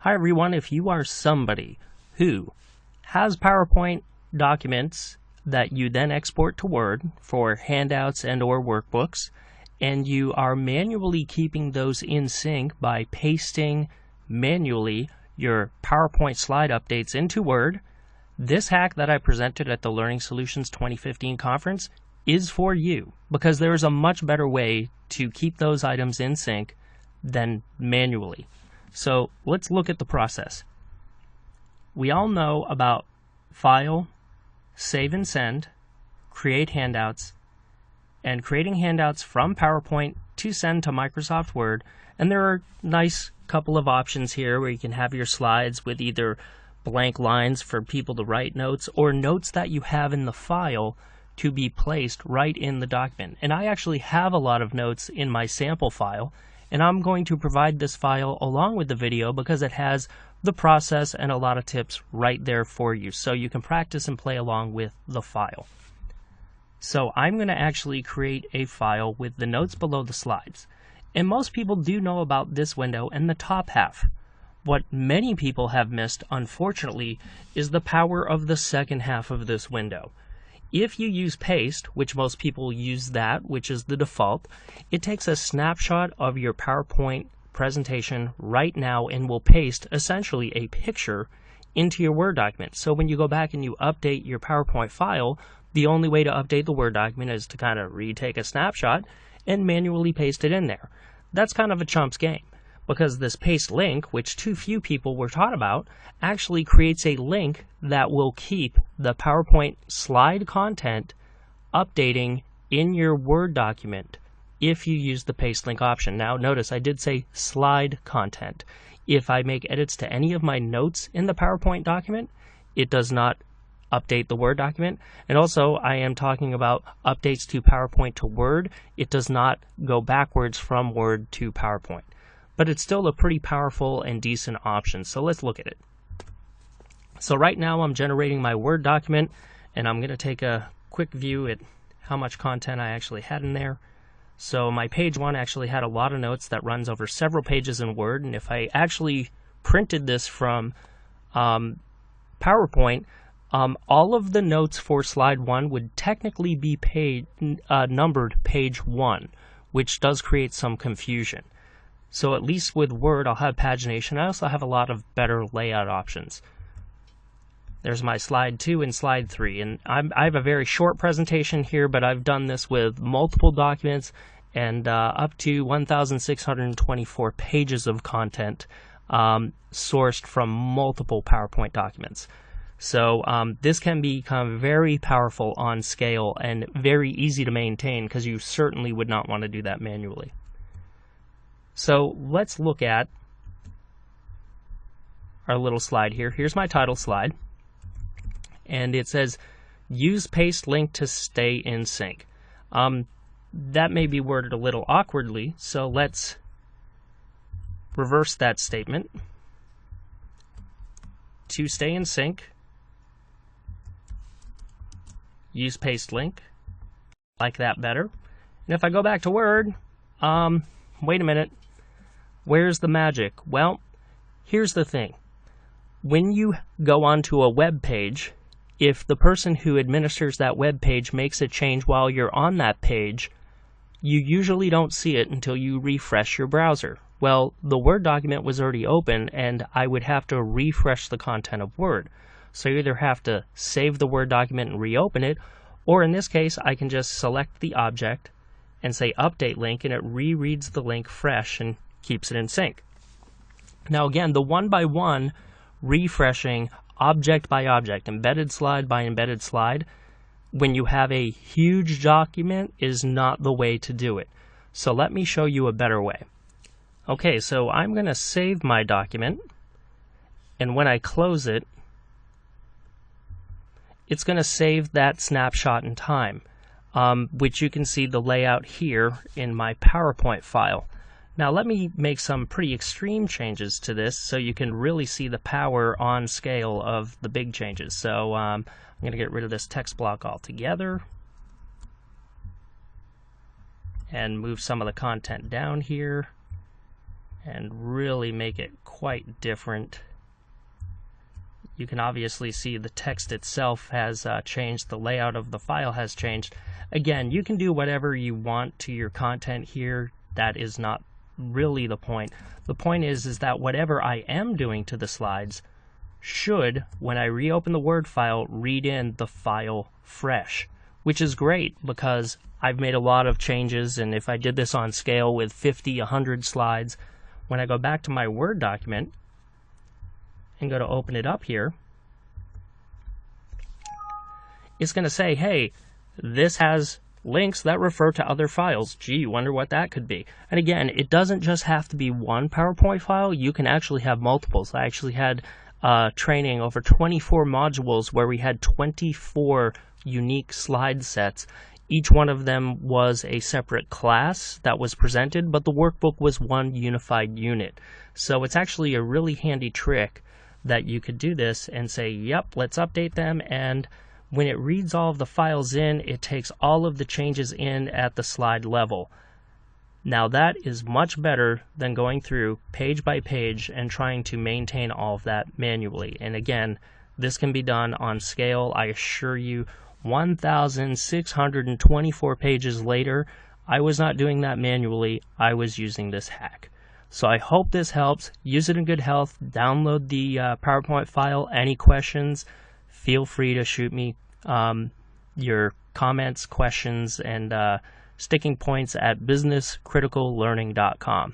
Hi everyone, if you are somebody who has PowerPoint documents that you then export to Word for handouts and or workbooks, and you are manually keeping those in sync by pasting manually your PowerPoint slide updates into Word, this hack that I presented at the Learning Solutions 2015 conference is for you, because there is a much better way to keep those items in sync than manually. So let's look at the process. We all know about File, Save and Send, Create Handouts, and creating handouts from PowerPoint to send to Microsoft Word. And there are nice couple of options here where you can have your slides with either blank lines for people to write notes or notes that you have in the file to be placed right in the document. And I actually have a lot of notes in my sample file, and I'm going to provide this file along with the video because it has the process and a lot of tips right there for you, so you can practice and play along with the file. So I'm going to actually create a file with the notes below the slides. And most people do know about this window and the top half. What many people have missed, unfortunately, is the power of the second half of this window. If you use paste, which most people use that, which is the default, it takes a snapshot of your PowerPoint presentation right now and will paste essentially a picture into your Word document. So when you go back and you update your PowerPoint file, the only way to update the Word document is to kind of retake a snapshot and manually paste it in there. That's kind of a chump's game, because this paste link, which too few people were taught about, actually creates a link that will keep the PowerPoint slide content updating in your Word document if you use the paste link option. Now notice I did say slide content. If I make edits to any of my notes in the PowerPoint document, it does not update the Word document. And also I am talking about updates to PowerPoint to Word. It does not go backwards from Word to PowerPoint. But it's still a pretty powerful and decent option. So let's look at it. So right now I'm generating my Word document, and I'm going to take a quick view at how much content I actually had in there. So my page one actually had a lot of notes that runs over several pages in Word, and if I actually printed this from PowerPoint, all of the notes for slide one would technically be numbered page one, which does create some confusion. So at least with Word, I'll have pagination. I also have a lot of better layout options. There's my slide 2 and slide 3. And I have a very short presentation here, but I've done this with multiple documents and up to 1,624 pages of content sourced from multiple PowerPoint documents. So this can become very powerful on scale and very easy to maintain, because you certainly would not want to do that manually. So let's look at our little slide here. Here's my title slide, and it says use paste link to stay in sync. That may be worded a little awkwardly, so let's reverse that statement. To stay in sync, use paste link. Like that better. And if I go back to Word, wait a minute. Where's the magic? Well, here's the thing. When you go onto a web page, if the person who administers that web page makes a change while you're on that page, you usually don't see it until you refresh your browser. Well, the Word document was already open, and I would have to refresh the content of Word. So you either have to save the Word document and reopen it, or in this case, I can just select the object and say update link, and it rereads the link fresh and keeps it in sync. Now again, the one-by-one refreshing object by object, embedded slide by embedded slide, when you have a huge document, is not the way to do it. So let me show you a better way. Okay, so I'm going to save my document, and when I close it, it's going to save that snapshot in time, which you can see the layout here in my PowerPoint file. Now let me make some pretty extreme changes to this so you can really see the power on scale of the big changes. So I'm going to get rid of this text block altogether and move some of the content down here and really make it quite different. You can obviously see the text itself has changed, the layout of the file has changed. Again, you can do whatever you want to your content here. That is not really the point. The point is that whatever I am doing to the slides should, when I reopen the Word file, read in the file fresh, which is great because I've made a lot of changes, and if I did this on scale with 50, 100 slides, when I go back to my Word document and go to open it up here, it's going to say, hey, this has links that refer to other files. Gee, wonder what that could be. And again, it doesn't just have to be one PowerPoint file. You can actually have multiples. I actually had training over 24 modules where we had 24 unique slide sets. Each one of them was a separate class that was presented, but the workbook was one unified unit. So it's actually a really handy trick that you could do this and say, yep, let's update them, and when it reads all of the files in, it takes all of the changes in at the slide level. Now that is much better than going through page by page and trying to maintain all of that manually. And again, this can be done on scale. I assure you, 1,624 pages later, I was not doing that manually. I was using this hack. So I hope this helps. Use it in good health. Download the PowerPoint file. Any questions, feel free to shoot me your comments, questions, and sticking points at businesscriticallearning.com.